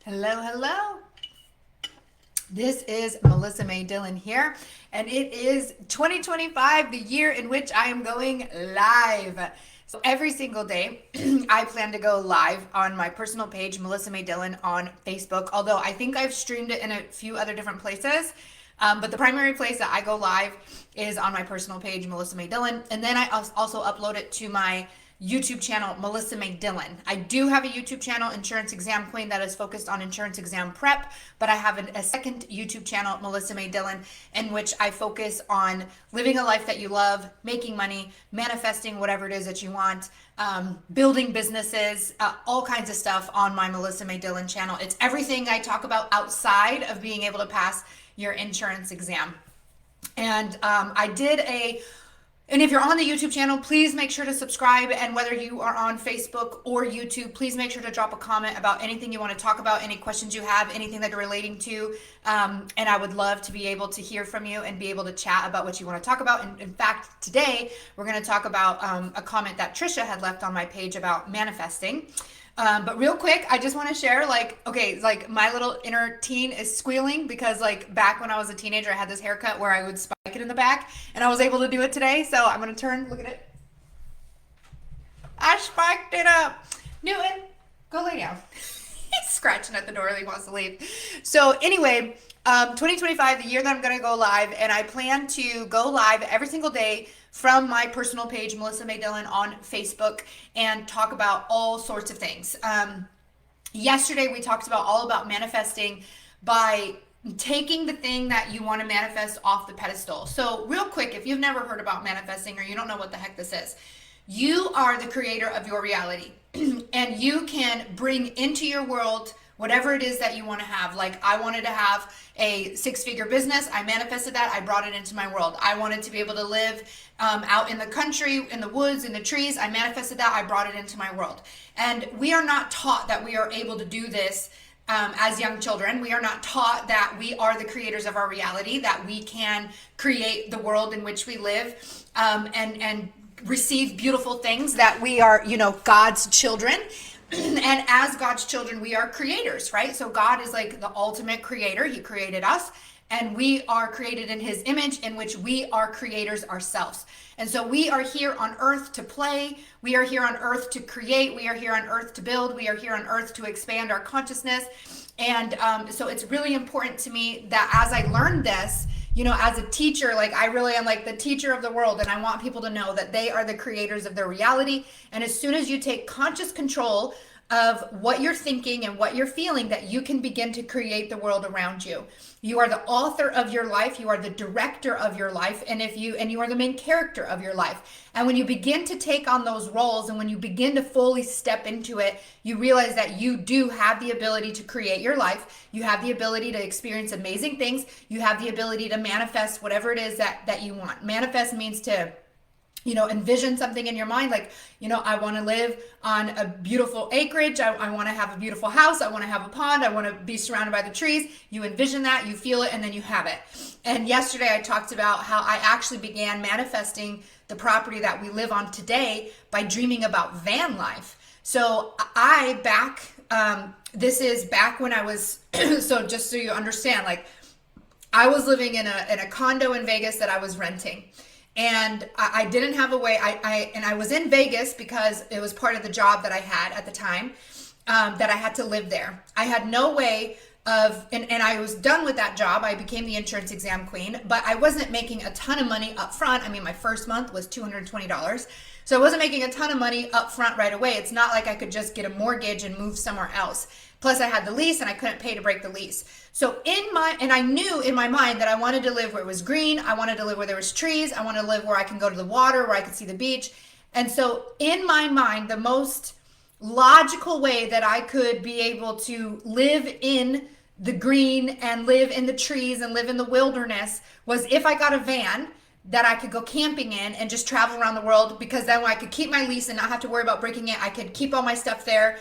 Hello, hello. This is Melissa May Dillon here, and it is 2025, the year in which I am going live. So every single day, I plan to go live on my personal page, Melissa May Dillon, on Facebook. Although I think I've streamed it in a few other different places, but the primary place that I go live is on my personal page, Melissa May Dillon, and then I also upload it to my YouTube channel, Melissa May Dillon. I do have a YouTube channel, Insurance Exam Queen, that is focused on insurance exam prep, but I have a second YouTube channel, Melissa May Dillon, in which I focus on living a life that you love, making money, manifesting whatever it is that you want, building businesses, all kinds of stuff on my Melissa May Dillon channel. It's everything I talk about outside of being able to pass your insurance exam. And and if you're on the YouTube channel, please make sure to subscribe. And whether you are on Facebook or YouTube, please make sure to drop a comment about anything you want to talk about, any questions you have, anything that you're relating to. And I would love to be able to hear from you and be able to chat about what you want to talk about. And in fact, today we're going to talk about a comment that Trisha had left on my page about manifesting. But real quick, I just want to share, my little inner teen is squealing because, back when I was a teenager, I had this haircut where I would spike it in the back, and I was able to do it today. So I'm going to turn, look at it. I spiked it up. Newton, go lay down. He's scratching at the door. He wants to leave. So anyway, 2025, the year that I'm going to go live, and I plan to go live every single day from my personal page, Melissa May Dillon, on Facebook, and talk about all sorts of things. Yesterday, we talked about all about manifesting by taking the thing that you want to manifest off the pedestal. So real quick, if you've never heard about manifesting or you don't know what the heck this is, you are the creator of your reality and you can bring into your world whatever it is that you want to have. Like, I wanted to have a 6-figure business. I manifested that. I brought it into my world. I wanted to be able to live out in the country, in the woods, in the trees. I manifested that. I brought it into my world. And we are not taught that we are able to do this as young children. We are not taught that we are the creators of our reality, that we can create the world in which we live, and receive beautiful things, that we are, God's children. And as God's children, we are creators, right? So God is like the ultimate creator. He created us, and we are created in his image, in which we are creators ourselves. And so we are here on earth to play. We are here on earth to create. We are here on earth to build. We are here on earth to expand our consciousness. And so it's really important to me that as I learned this, as a teacher, I really am like the teacher of the world, and I want people to know that they are the creators of their reality. And as soon as you take conscious control of what you're thinking and what you're feeling, that you can begin to create the world around you. You are the author of your life. You are the director of your life. And you are the main character of your life. And when you begin to take on those roles, and when you begin to fully step into it, you realize that you do have the ability to create your life. You have the ability to experience amazing things. You have the ability to manifest whatever it is that you want. Manifest means to envision something in your mind, I want to live on a beautiful acreage. I want to have a beautiful house. I want to have a pond. I want to be surrounded by the trees. You envision that, you feel it, and then you have it. And yesterday I talked about how I actually began manifesting the property that we live on today by dreaming about van life. So this is back when I was, so just so you understand, I was living in a condo in Vegas that I was renting. And I didn't have a way, and I was in Vegas because it was part of the job that I had at the time, that I had to live there. I had no way of, and I was done with that job. I became the insurance exam queen, but I wasn't making a ton of money up front. I mean, my first month was $220. So I wasn't making a ton of money up front right away. It's not like I could just get a mortgage and move somewhere else. Plus I had the lease and I couldn't pay to break the lease. So I knew in my mind that I wanted to live where it was green. I wanted to live where there was trees. I wanted to live where I can go to the water, where I could see the beach. And so in my mind, the most logical way that I could be able to live in the green and live in the trees and live in the wilderness was if I got a van that I could go camping in and just travel around the world, because then I could keep my lease and not have to worry about breaking it. I could keep all my stuff there.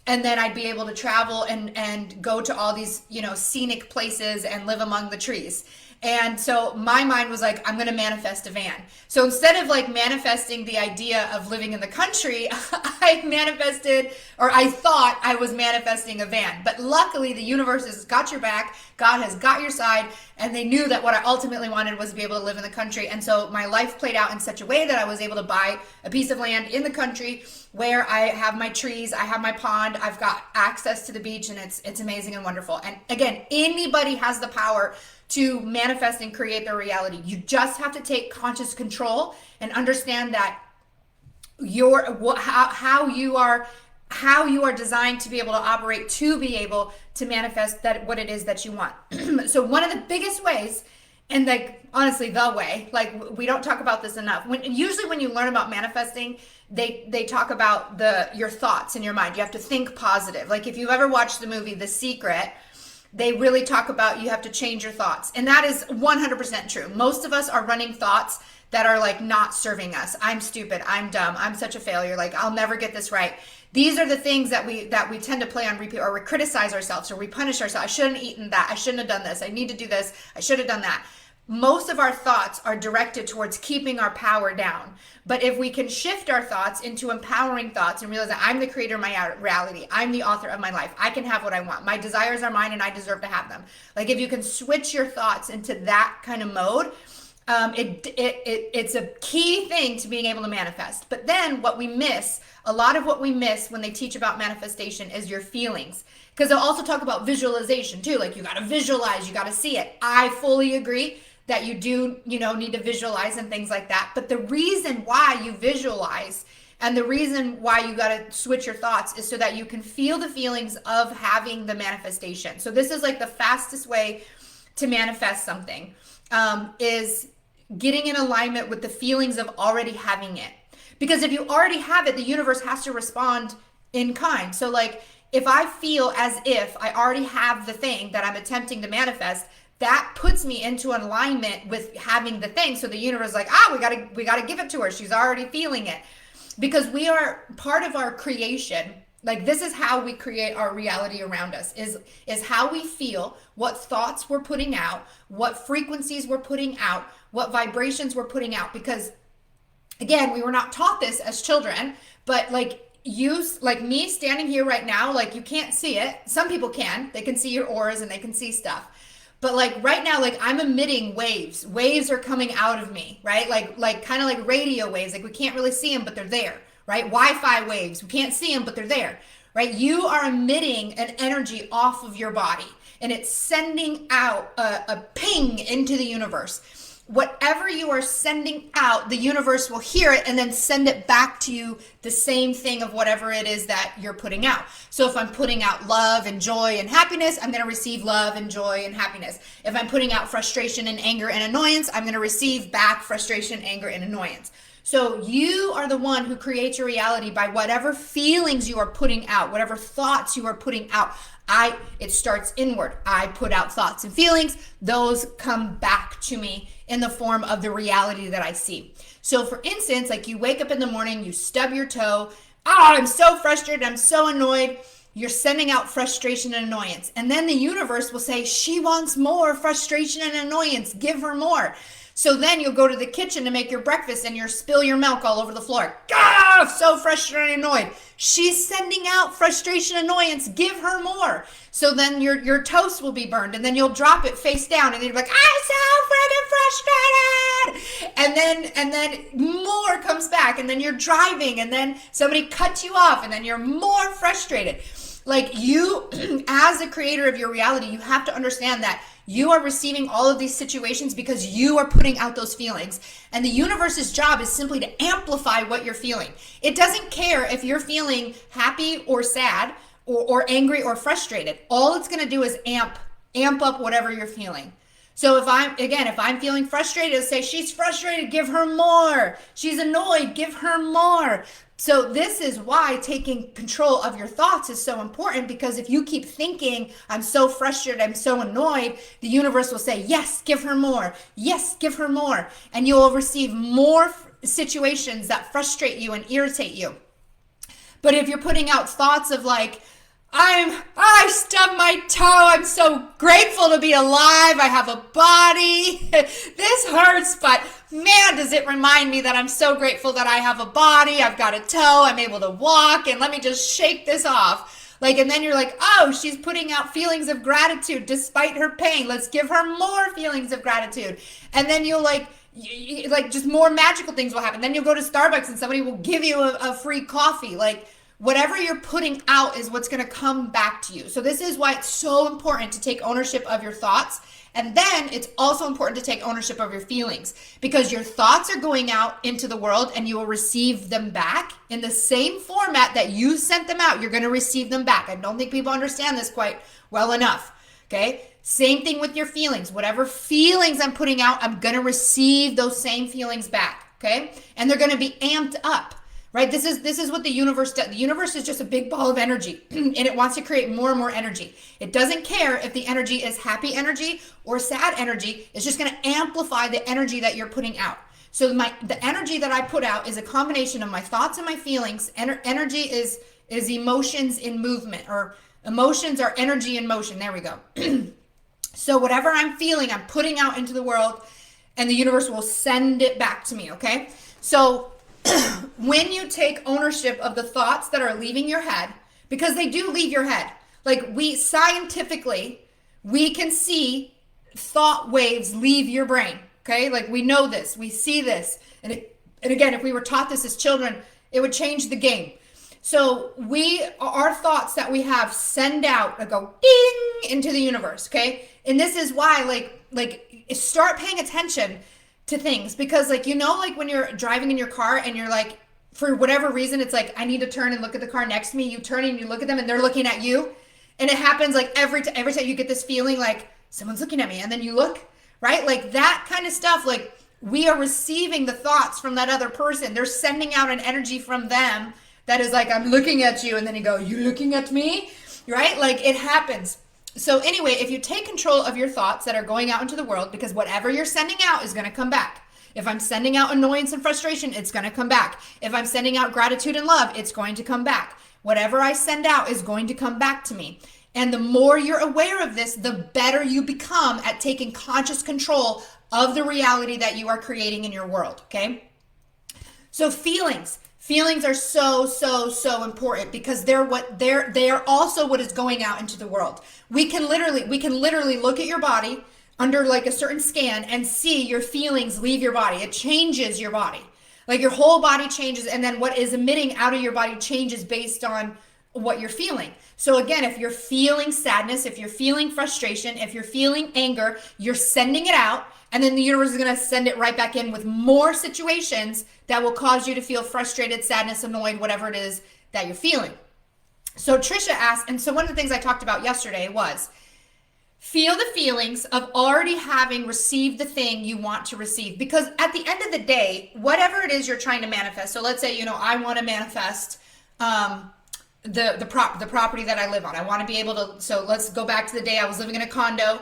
And then I'd be able to travel and go to all these, scenic places and live among the trees. And so my mind was like, I'm going to manifest a van. So instead of like manifesting the idea of living in the country, I manifested, or I thought I was manifesting a van. But luckily the universe has got your back. God has got your side. And they knew that what I ultimately wanted was to be able to live in the country. And so my life played out in such a way that I was able to buy a piece of land in the country where I have my trees, I have my pond, I've got access to the beach, and it's amazing and wonderful. And again, anybody has the power to manifest and create their reality. You just have to take conscious control and understand that how you are designed to be able to operate, to be able to manifest that what it is that you want. So one of the biggest ways, and like honestly the way, like we don't talk about this enough, usually when you learn about manifesting, they talk about your thoughts in your mind. You have to think positive. Like if you've ever watched the movie The Secret, they really talk about you have to change your thoughts. And that is 100% true. Most of us are running thoughts that are like not serving us. I'm stupid. I'm dumb. I'm such a failure. Like I'll never get this right. These are the things that we tend to play on repeat, or we criticize ourselves, or we punish ourselves. I shouldn't have eaten that. I shouldn't have done this. I need to do this. I should have done that. Most of our thoughts are directed towards keeping our power down. But if we can shift our thoughts into empowering thoughts and realize that I'm the creator of my reality, I'm the author of my life, I can have what I want. My desires are mine and I deserve to have them. Like if you can switch your thoughts into that kind of mode, it's a key thing to being able to manifest. But then a lot of what we miss when they teach about manifestation is your feelings. Because they'll also talk about visualization too. Like you got to visualize, you got to see it. I fully agree that you do, need to visualize and things like that. But the reason why you visualize and the reason why you got to switch your thoughts is so that you can feel the feelings of having the manifestation. So this is like the fastest way to manifest something, is getting in alignment with the feelings of already having it. Because if you already have it, the universe has to respond in kind. So like if I feel as if I already have the thing that I'm attempting to manifest, that puts me into alignment with having the thing. So the universe is like, we gotta give it to her. She's already feeling it. Because we are part of our creation. Like this is how we create our reality around us, is how we feel, what thoughts we're putting out, what frequencies we're putting out, what vibrations we're putting out. Because again, we were not taught this as children, but like me standing here right now, like you can't see it. Some people can. They can see your auras and they can see stuff. But like right now, like I'm emitting waves. Waves are coming out of me, right? Like kind of like radio waves. Like we can't really see them, but they're there, right? Wi-Fi waves. We can't see them, but they're there, right? You are emitting an energy off of your body, and it's sending out a ping into the universe. Whatever you are sending out, the universe will hear it and then send it back to you, the same thing of whatever it is that you're putting out. So if I'm putting out love and joy and happiness, I'm going to receive love and joy and happiness. If I'm putting out frustration and anger and annoyance, I'm going to receive back frustration, anger, and annoyance. So you are the one who creates your reality by whatever feelings you are putting out, whatever thoughts you are putting out. It starts inward. I put out thoughts and feelings. Those come back to me in the form of the reality that I see. So for instance, like you wake up in the morning, you stub your toe. I'm so frustrated. I'm so annoyed. You're sending out frustration and annoyance. And then the universe will say, she wants more frustration and annoyance. Give her more. So then you'll go to the kitchen to make your breakfast and you'll spill your milk all over the floor. So frustrated and annoyed. She's sending out frustration and annoyance. Give her more. So then your toast will be burned and then you'll drop it face down and you'll be like, I'm so freaking frustrated. And then more comes back and then you're driving and then somebody cuts you off and then you're more frustrated. Like you, as a creator of your reality, you have to understand that you are receiving all of these situations because you are putting out those feelings. And the universe's job is simply to amplify what you're feeling. It doesn't care if you're feeling happy or sad or angry or frustrated. All it's going to do is amp up whatever you're feeling. So if I'm feeling frustrated, it'll say, she's frustrated, give her more. She's annoyed, give her more. So this is why taking control of your thoughts is so important, because if you keep thinking, I'm so frustrated, I'm so annoyed, the universe will say, yes, give her more. Yes, give her more. And you'll receive more situations that frustrate you and irritate you. But if you're putting out thoughts of like, I stub my toe. I'm so grateful to be alive. I have a body. This hurts, but man, does it remind me that I'm so grateful that I have a body. I've got a toe. I'm able to walk, and let me just shake this off. Like, and then you're like, oh, she's putting out feelings of gratitude despite her pain. Let's give her more feelings of gratitude. And then you'll like just more magical things will happen. Then you'll go to Starbucks and somebody will give you a free coffee. Like, whatever you're putting out is what's going to come back to you. So this is why it's so important to take ownership of your thoughts. And then it's also important to take ownership of your feelings, because your thoughts are going out into the world and you will receive them back in the same format that you sent them out. You're going to receive them back. I don't think people understand this quite well enough. Okay. Same thing with your feelings. Whatever feelings I'm putting out, I'm going to receive those same feelings back. Okay. And they're going to be amped up. Right? This is what the universe does. The universe is just a big ball of energy, and it wants to create more and more energy. It doesn't care if the energy is happy energy or sad energy. It's just going to amplify the energy that you're putting out. So the energy that I put out is a combination of my thoughts and my feelings. Energy is emotions in movement, or emotions are energy in motion. There we go. So whatever I'm feeling, I'm putting out into the world, and the universe will send it back to me. Okay? So when you take ownership of the thoughts that are leaving your head, because they do leave your head, like we can see thought waves leave your brain. Okay. Like we know this, we see this. And again, if we were taught this as children, it would change the game. So our thoughts that we have send out, go ding into the universe. Okay. And this is why like start paying attention to things, because like, like when you're driving in your car and you're like, for whatever reason, it's like, I need to turn and look at the car next to me. You turn and you look at them and they're looking at you. And it happens like every time you get this feeling like someone's looking at me, and then you look, right? Like that kind of stuff. Like we are receiving the thoughts from that other person. They're sending out an energy from them that is like, I'm looking at you. And then you go, you looking at me? Right? Like it happens. So anyway, if you take control of your thoughts that are going out into the world, because whatever you're sending out is going to come back. If I'm sending out annoyance and frustration, it's going to come back. If I'm sending out gratitude and love, it's going to come back. Whatever I send out is going to come back to me. And the more you're aware of this, the better you become at taking conscious control of the reality that you are creating in your world. Okay. So feelings are so important, because they are also what is going out into the world. We can literally look at your body under like a certain scan and see your feelings leave your body. It changes your body. Like your whole body changes, and then what is emitting out of your body changes based on what you're feeling. So again, if you're feeling sadness, if you're feeling frustration, if you're feeling anger, you're sending it out, and then the universe is going to send it right back in with more situations that will cause you to feel frustrated, sadness, annoyed, whatever it is that you're feeling. So Trisha asked, and so one of the things I talked about yesterday was, feel the feelings of already having received the thing you want to receive. Because at the end of the day, whatever it is you're trying to manifest. So let's say, I want to manifest the property that I live on. I want to be able to, so let's go back to the day I was living in a condo,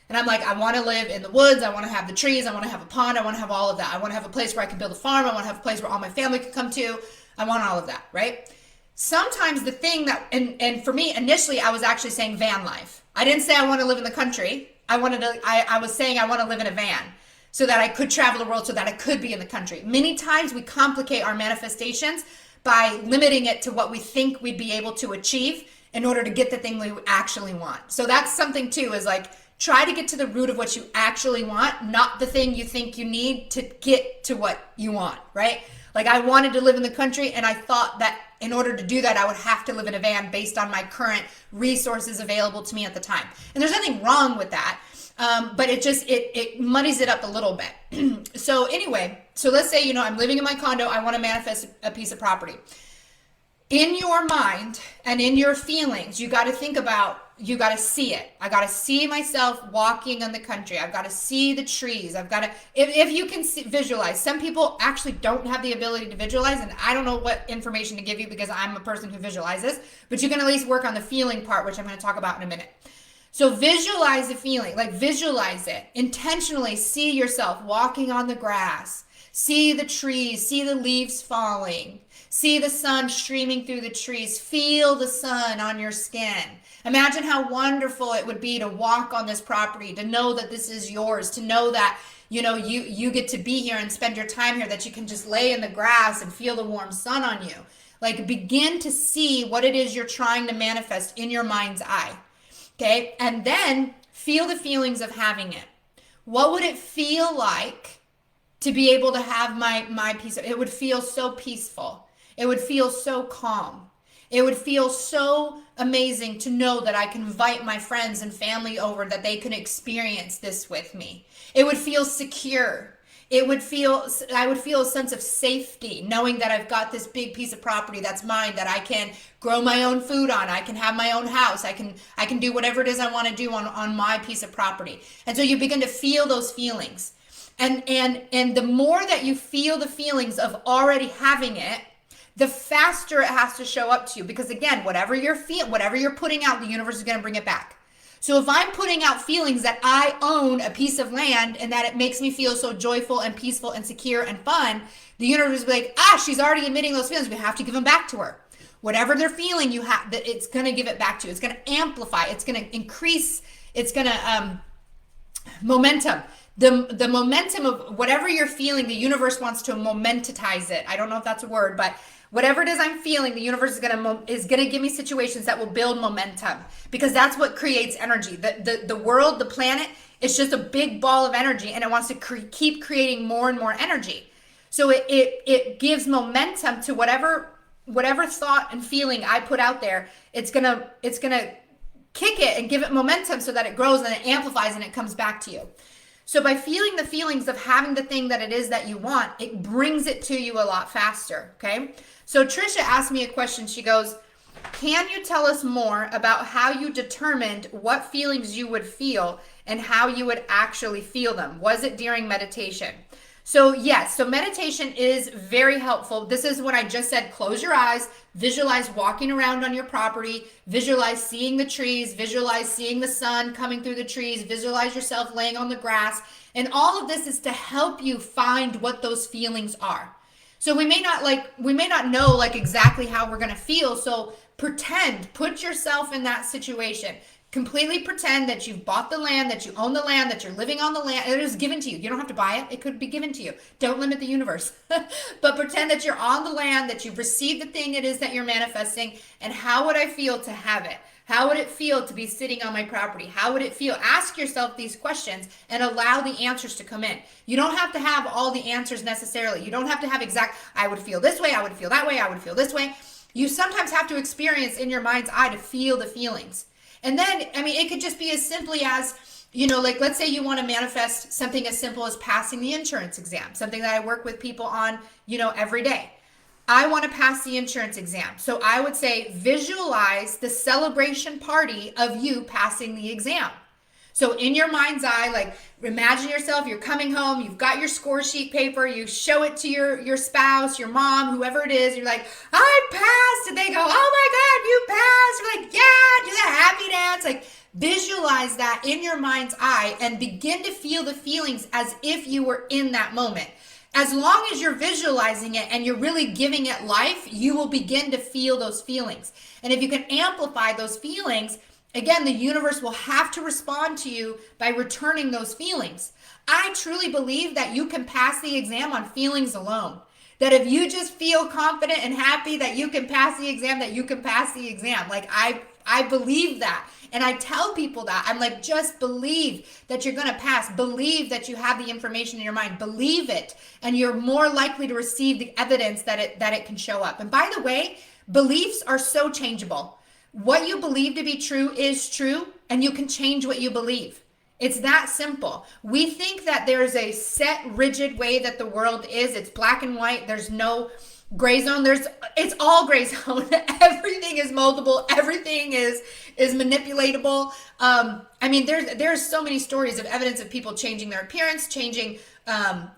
and I'm like, I want to live in the woods. I want to have the trees. I want to have a pond. I want to have all of that. I want to have a place where I can build a farm. I want to have a place where all my family can come to. I want all of that, right? Sometimes the thing that, and for me, initially, I was actually saying van life. I didn't say I want to live in the country. I was saying I want to live in a van so that I could travel the world, so that I could be in the country. Many times we complicate our manifestations by limiting it to what we think we'd be able to achieve in order to get the thing we actually want. So that's something too, is like, try to get to the root of what you actually want, not the thing you think you need to get to what you want, right? Like I wanted to live in the country, and I thought that in order to do that, I would have to live in a van based on my current resources available to me at the time. And there's nothing wrong with that. But it muddies it up a little bit. So anyway, so let's say, I'm living in my condo. I want to manifest a piece of property. In your mind and in your feelings, you got to think about, you got to see it. I got to see myself walking in the country. I've got to see the trees. I've got to, if you can visualize. Some people actually don't have the ability to visualize, and I don't know what information to give you because I'm a person who visualizes, but you can at least work on the feeling part, which I'm going to talk about in a minute. So visualize the feeling, like visualize it. Intentionally see yourself walking on the grass. See the trees, see the leaves falling. See the sun streaming through the trees. Feel the sun on your skin. Imagine how wonderful it would be to walk on this property, to know that this is yours, to know that you get to be here and spend your time here, that you can just lay in the grass and feel the warm sun on you. Like, begin to see what it is you're trying to manifest in your mind's eye. Okay? And then feel the feelings of having it. What would it feel like to be able to have my peace? It would feel so peaceful. It would feel so calm. It would feel so amazing to know that I can invite my friends and family over, that they can experience this with me. It would feel secure. I would feel a sense of safety, knowing that I've got this big piece of property that's mine, that I can grow my own food on. I can have my own house. I can do whatever it is I want to do on my piece of property. And so you begin to feel those feelings. And the more that you feel the feelings of already having it, the faster it has to show up to you. Because again, whatever you're putting out, the universe is going to bring it back. So if I'm putting out feelings that I own a piece of land and that it makes me feel so joyful and peaceful and secure and fun, the universe will be like, she's already emitting those feelings. We have to give them back to her. Whatever they're feeling, that it's going to give it back to you. It's going to amplify. It's going to increase. It's going to momentum. The momentum of whatever you're feeling, the universe wants to momentatize it. I don't know if that's a word, but whatever it is I'm feeling, the universe is gonna give me situations that will build momentum, because that's what creates energy. The world, the planet, is just a big ball of energy, and it wants to keep creating more and more energy. So it gives momentum to whatever thought and feeling I put out there. It's gonna kick it and give it momentum so that it grows and it amplifies and it comes back to you. So by feeling the feelings of having the thing that it is that you want, it brings it to you a lot faster, okay? So Trisha asked me a question. She goes, can you tell us more about how you determined what feelings you would feel and how you would actually feel them? Was it during meditation? So yes, so meditation is very helpful. This is what I just said. Close your eyes, visualize walking around on your property, visualize seeing the trees, visualize seeing the sun coming through the trees, visualize yourself laying on the grass. And all of this is to help you find what those feelings are. So we may not know exactly how we're going to feel. So put yourself in that situation. Completely pretend that you've bought the land, that you own the land, that you're living on the land. It is given to you. You don't have to buy it. It could be given to you. Don't limit the universe. But pretend that you're on the land, that you've received the thing it is that you're manifesting. And how would I feel to have it? How would it feel to be sitting on my property? How would it feel? Ask yourself these questions and allow the answers to come in. You don't have to have all the answers necessarily. You don't have to have I would feel this way, I would feel that way, I would feel this way. You sometimes have to experience in your mind's eye to feel the feelings. And then, it could just be as simply as, let's say you want to manifest something as simple as passing the insurance exam, something that I work with people on, every day. I want to pass the insurance exam. So I would say, visualize the celebration party of you passing the exam. So in your mind's eye, imagine yourself, you're coming home, you've got your score sheet paper, you show it to your spouse, your mom, whoever it is, you're like, I passed, and they go, oh my God, you passed. You're like, yeah, do that happy dance. Visualize that in your mind's eye and begin to feel the feelings as if you were in that moment. As long as you're visualizing it and you're really giving it life, you will begin to feel those feelings. And if you can amplify those feelings, again, the universe will have to respond to you by returning those feelings. I truly believe that you can pass the exam on feelings alone. That if you just feel confident and happy that you can pass the exam, that you can pass the exam. I believe that. And I tell people that. I'm like, just believe that you're going to pass. Believe that you have the information in your mind. Believe it. And you're more likely to receive the evidence that it can show up. And by the way, beliefs are so changeable. What you believe to be true is true, and you can change what you believe. It's that simple. We think that there's a set, rigid way that the world is. It's black and white. There's no gray zone. It's all gray zone. Everything is moldable. Everything is manipulatable. There's so many stories of evidence of people changing their appearance, changing. Dr.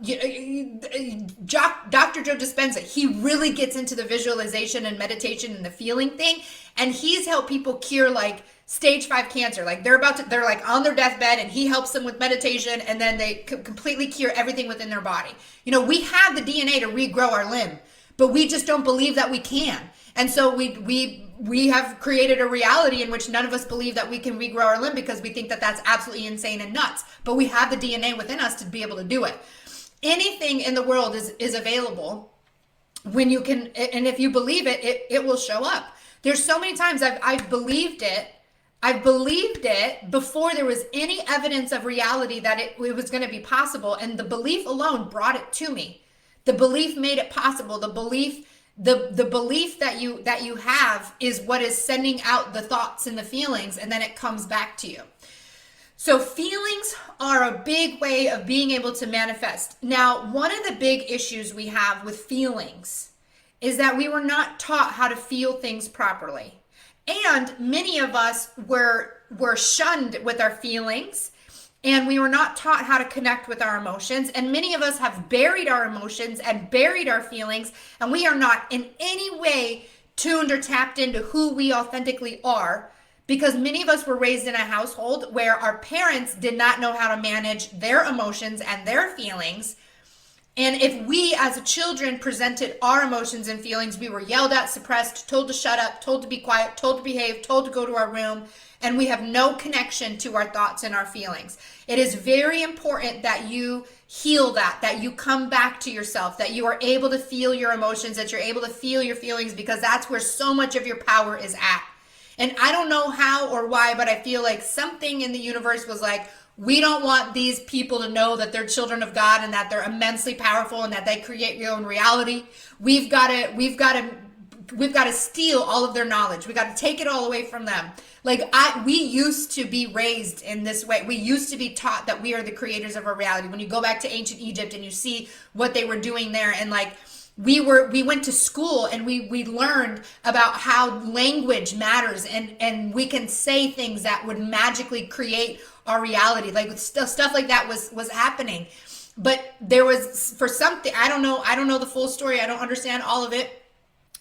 Joe Dispenza, he really gets into the visualization and meditation and the feeling thing, and he's helped people cure stage 5 cancer. They're on their deathbed, and he helps them with meditation, and then they completely cure everything within their body. We have the DNA to regrow our limb, but we just don't believe that we can. And so we have created a reality in which none of us believe that we can regrow our limb because we think that that's absolutely insane and nuts. But we have the DNA within us to be able to do it. Anything in the world is available when you can, and if you believe it, it will show up. There's so many times I've believed it. I've believed it before there was any evidence of reality that it was going to be possible. And the belief alone brought it to me. The belief made it possible. The belief that you have is what is sending out the thoughts and the feelings, and then it comes back to you. So feelings are a big way of being able to manifest. Now, one of the big issues we have with feelings is that we were not taught how to feel things properly. And many of us were shunned with our feelings, and we were not taught how to connect with our emotions. And many of us have buried our emotions and buried our feelings, and we are not in any way tuned or tapped into who we authentically are, because many of us were raised in a household where our parents did not know how to manage their emotions and their feelings. And if we as children presented our emotions and feelings, we were yelled at, suppressed, told to shut up, told to be quiet, told to behave, told to go to our room, and we have no connection to our thoughts and our feelings. It is very important that you heal that you come back to yourself, that you are able to feel your emotions, that you're able to feel your feelings, because that's where so much of your power is at. And I don't know how or why, but I feel like something in the universe was like, we don't want these people to know that they're children of God and that they're immensely powerful and that they create your own reality. We've got to steal all of their knowledge. We got to take it all away from them. We used to be raised in this way. We used to be taught that we are the creators of our reality. When you go back to ancient Egypt and you see what they were doing there, and we went to school and we learned about how language matters, and we can say things that would magically create our reality. Stuff like that was happening. But there was, for something, I don't know the full story. I don't understand all of it.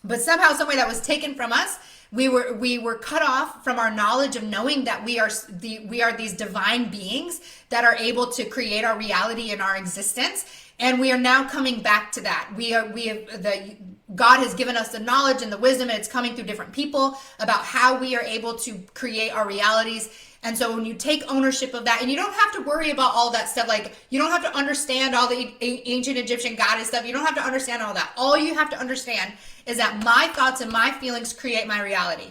But somehow, some way that was taken from us. We were cut off from our knowledge of knowing that we are these divine beings that are able to create our reality and our existence. And we are now coming back to that. God has given us the knowledge and the wisdom, and it's coming through different people about how we are able to create our realities. And so when you take ownership of that, and you don't have to worry about all that stuff, you don't have to understand all the ancient Egyptian goddess stuff. You don't have to understand all that. All you have to understand is that my thoughts and my feelings create my reality.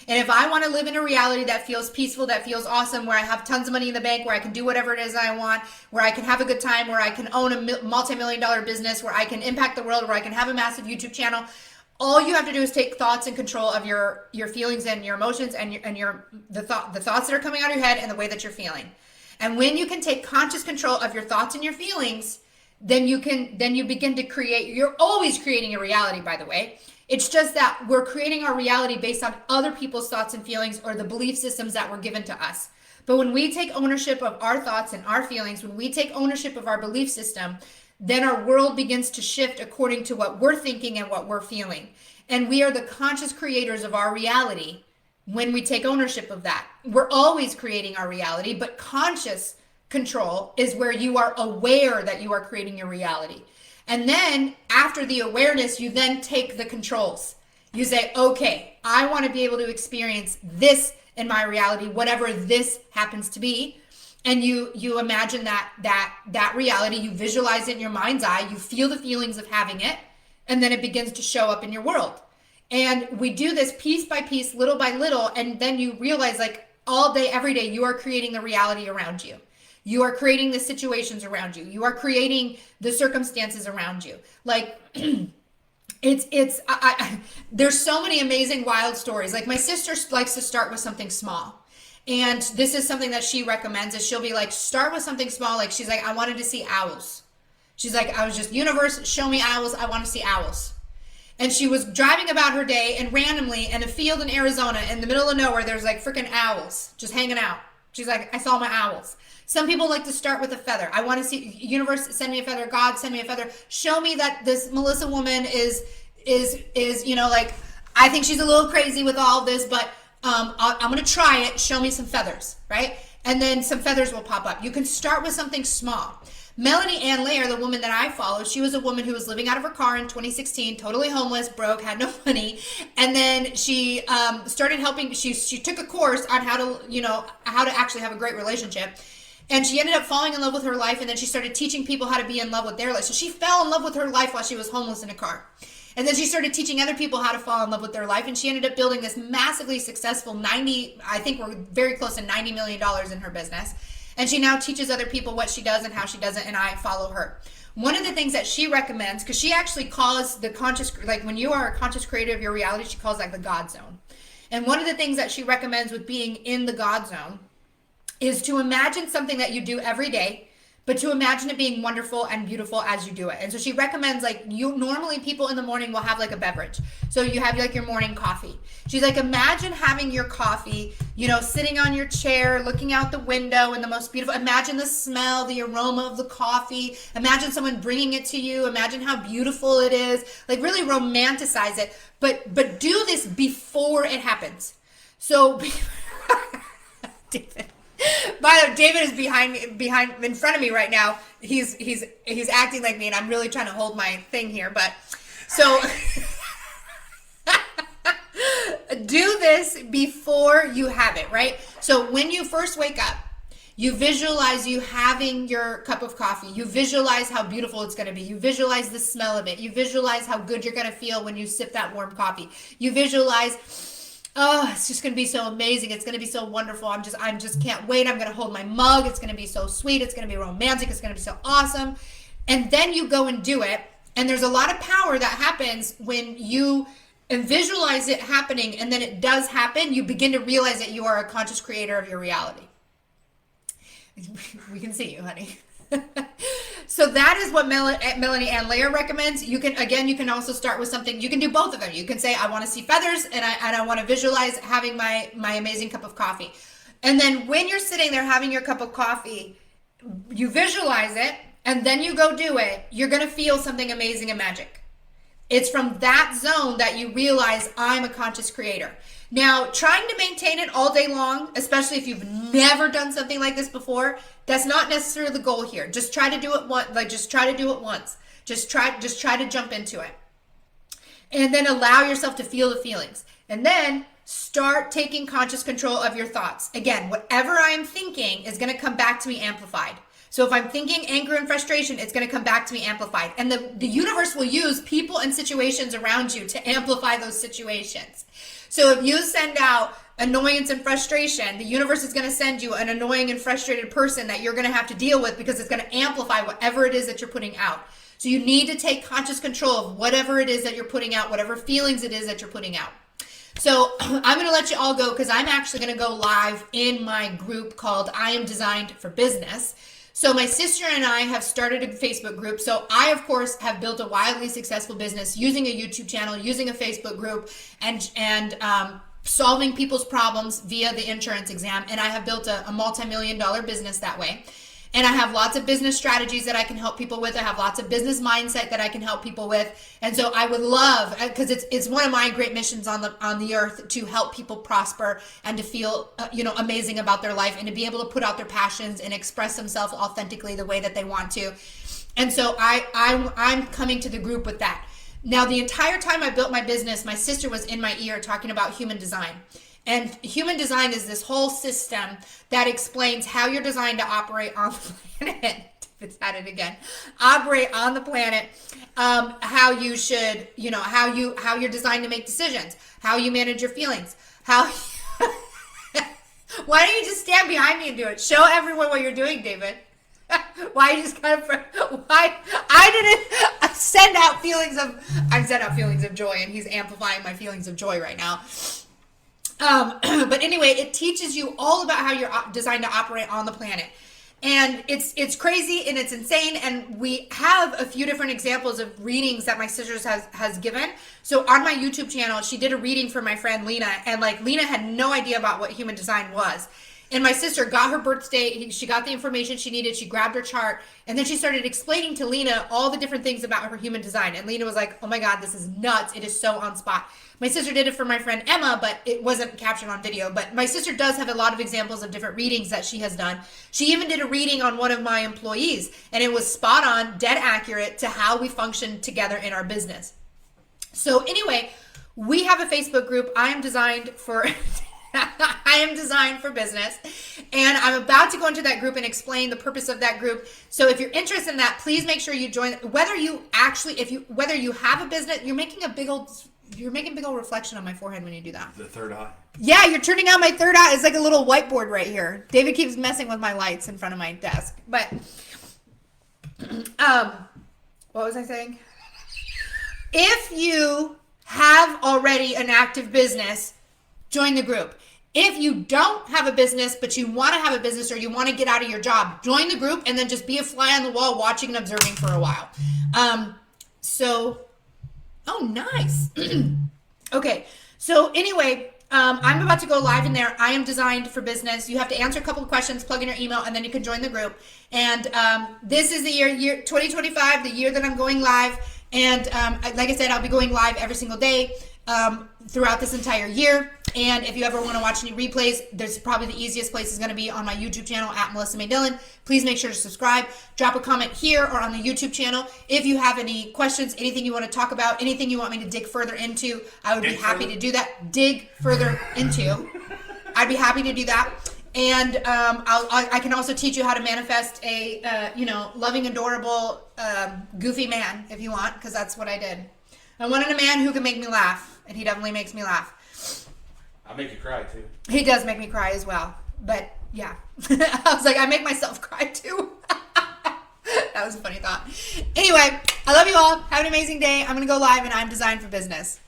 And if I want to live in a reality that feels peaceful, that feels awesome, where I have tons of money in the bank, where I can do whatever it is I want, where I can have a good time, where I can own a multi-million-dollar business, where I can impact the world, where I can have a massive YouTube channel, all you have to do is take thoughts and control of your feelings and your emotions and the thoughts that are coming out of your head and the way that you're feeling. And when you can take conscious control of your thoughts and your feelings, then you begin to create. You're always creating a reality, by the way. It's just that we're creating our reality based on other people's thoughts and feelings or the belief systems that were given to us. But when we take ownership of our thoughts and our feelings, when we take ownership of our belief system, then our world begins to shift according to what we're thinking and what we're feeling. And we are the conscious creators of our reality when we take ownership of that. We're always creating our reality, but conscious control is where you are aware that you are creating your reality. And then after the awareness, you then take the controls. You say, okay, I want to be able to experience this in my reality, whatever this happens to be. And you imagine that reality, you visualize it in your mind's eye, you feel the feelings of having it, and then it begins to show up in your world. And we do this piece by piece, little by little, and then you realize all day, every day, you are creating the reality around you. You are creating the situations around you. You are creating the circumstances around you. There's so many amazing wild stories. My sister likes to start with something small. And this is something that she recommends is she'll be start with something small. She's like, I wanted to see owls. She's like, I was just, universe, show me owls. I want to see owls. And she was driving about her day, and randomly in a field in Arizona, in the middle of nowhere, there's freaking owls just hanging out. She's like, I saw my owls. Some people like to start with a feather. I want to see, universe, send me a feather. God, send me a feather. Show me that this Melissa woman is I think she's a little crazy with all this, but I'm going to try it. Show me some feathers, right? And then some feathers will pop up. You can start with something small. Melanie Ann Layer, the woman that I follow, she was a woman who was living out of her car in 2016, totally homeless, broke, had no money. And then she started helping. She took a course on how to actually have a great relationship. And she ended up falling in love with her life, and then she started teaching people how to be in love with their life. So she fell in love with her life while she was homeless in a car. And then she started teaching other people how to fall in love with their life, and she ended up building this massively successful I think we're very close to $90 million in her business. And she now teaches other people what she does and how she does it, and I follow her. One of the things that she recommends, because she actually calls the conscious, like when you are a conscious creator of your reality, she calls like the God zone. And one of the things that she recommends with being in the God zone is to imagine something that you do every day, but to imagine it being wonderful and beautiful as you do it. And so she recommends, like, normally people in the morning will have like a beverage. So you have like your morning coffee. She's like, imagine having your coffee, sitting on your chair, looking out the window in the most beautiful, imagine the smell, the aroma of the coffee. Imagine someone bringing it to you. Imagine how beautiful it is. Like, really romanticize it, but do this before it happens. So David. By the way, David is behind in front of me right now. He's acting like me, and I'm really trying to hold my thing here. But so do this before you have it, right? So when you first wake up, you visualize you having your cup of coffee. You visualize how beautiful it's going to be. You visualize the smell of it. You visualize how good you're going to feel when you sip that warm coffee. You visualize, oh, it's just going to be so amazing. It's going to be so wonderful. I'm just can't wait. I'm going to hold my mug. It's going to be so sweet. It's going to be romantic. It's going to be so awesome. And then you go and do it. And there's a lot of power that happens when you visualize it happening, and then it does happen. You begin to realize that you are a conscious creator of your reality. We can see you, honey. So that is what Melanie Ann Layer recommends. You can also start with something. You can do both of them. You can say, I want to see feathers, and I want to visualize having my amazing cup of coffee. And then when you're sitting there having your cup of coffee, you visualize it, and then you go do it. You're going to feel something amazing and magic. It's from that zone that you realize, I'm a conscious creator. Now, trying to maintain it all day long, especially if you've never done something like this before, that's not necessarily the goal here. Just try to do it once. Just try to do it once. Just try to jump into it. And then allow yourself to feel the feelings. And then start taking conscious control of your thoughts. Again, whatever I am thinking is going to come back to me amplified. So if I'm thinking anger and frustration, it's going to come back to me amplified. And the universe will use people and situations around you to amplify those situations. So if you send out annoyance and frustration, the universe is going to send you an annoying and frustrated person that you're going to have to deal with, because it's going to amplify whatever it is that you're putting out. So you need to take conscious control of whatever it is that you're putting out, whatever feelings it is that you're putting out. So I'm going to let you all go, because I'm actually going to go live in my group called I Am Designed for Business. So my sister and I have started a Facebook group. So I, of course, have built a wildly successful business using a YouTube channel, using a Facebook group, and solving people's problems via the insurance exam. And I have built a multi-million-dollar business that way. And I have lots of business strategies that I can help people with. I have lots of business mindset that I can help people with. And so I would love, because it's one of my great missions on the earth, to help people prosper and to feel amazing about their life, and to be able to put out their passions and express themselves authentically the way that they want to. And so I'm coming to the group with that. Now, the entire time I built my business, my sister was in my ear talking about human design. And human design is this whole system that explains how you're designed to operate on the planet. It's at it again. Operate on the planet. How you should, how you're designed to make decisions. How you manage your feelings. How. Why don't you just stand behind me and do it? Show everyone what you're doing, David. Why you just kind of? Why I didn't send out feelings of. I've sent out feelings of joy, and he's amplifying my feelings of joy right now. But anyway, it teaches you all about how you're designed to operate on the planet. And it's crazy and it's insane. And we have a few different examples of readings that my sister has given. So on my YouTube channel, she did a reading for my friend Lena. And Lena had no idea about what human design was. And my sister got her birthday. She got the information she needed. She grabbed her chart. And then she started explaining to Lena all the different things about her human design. And Lena was like, oh my God, this is nuts. It is so on spot. My sister did it for my friend Emma, but it wasn't captured on video. But my sister does have a lot of examples of different readings that she has done. She even did a reading on one of my employees, and it was spot on, dead accurate to how we function together in our business. So anyway, we have a Facebook group. I am designed for business, and I'm about to go into that group and explain the purpose of that group. So if you're interested in that, please make sure you join. Whether you have a business, you're making a big old reflection on my forehead when you do that. The third eye. Yeah, you're turning out my third eye. It's like a little whiteboard right here. David keeps messing with my lights in front of my desk. But what was I saying? If you have already an active business, join the group. If you don't have a business, but you want to have a business or you want to get out of your job, join the group and then just be a fly on the wall watching and observing for a while. Oh, nice. Okay. So anyway, I'm about to go live in there. I am designed for business. You have to answer a couple of questions, plug in your email, and then you can join the group. And this is the year 2025, the year that I'm going live. And like I said, I'll be going live every single day throughout this entire year. And if you ever want to watch any replays, there's probably the easiest place is going to be on my YouTube channel at Melissa May Dillon. Please make sure to subscribe. Drop a comment here or on the YouTube channel. If you have any questions, anything you want to talk about, anything you want me to dig further into, I would be happy to do that. Dig further into. I'd be happy to do that. And I can also teach you how to manifest a loving, adorable, goofy man if you want, because that's what I did. I wanted a man who can make me laugh, and he definitely makes me laugh. I make you cry too. He does make me cry as well. But yeah, I was like, I make myself cry too. That was a funny thought. Anyway, I love you all. Have an amazing day. I'm going to go live and I'm designed for business.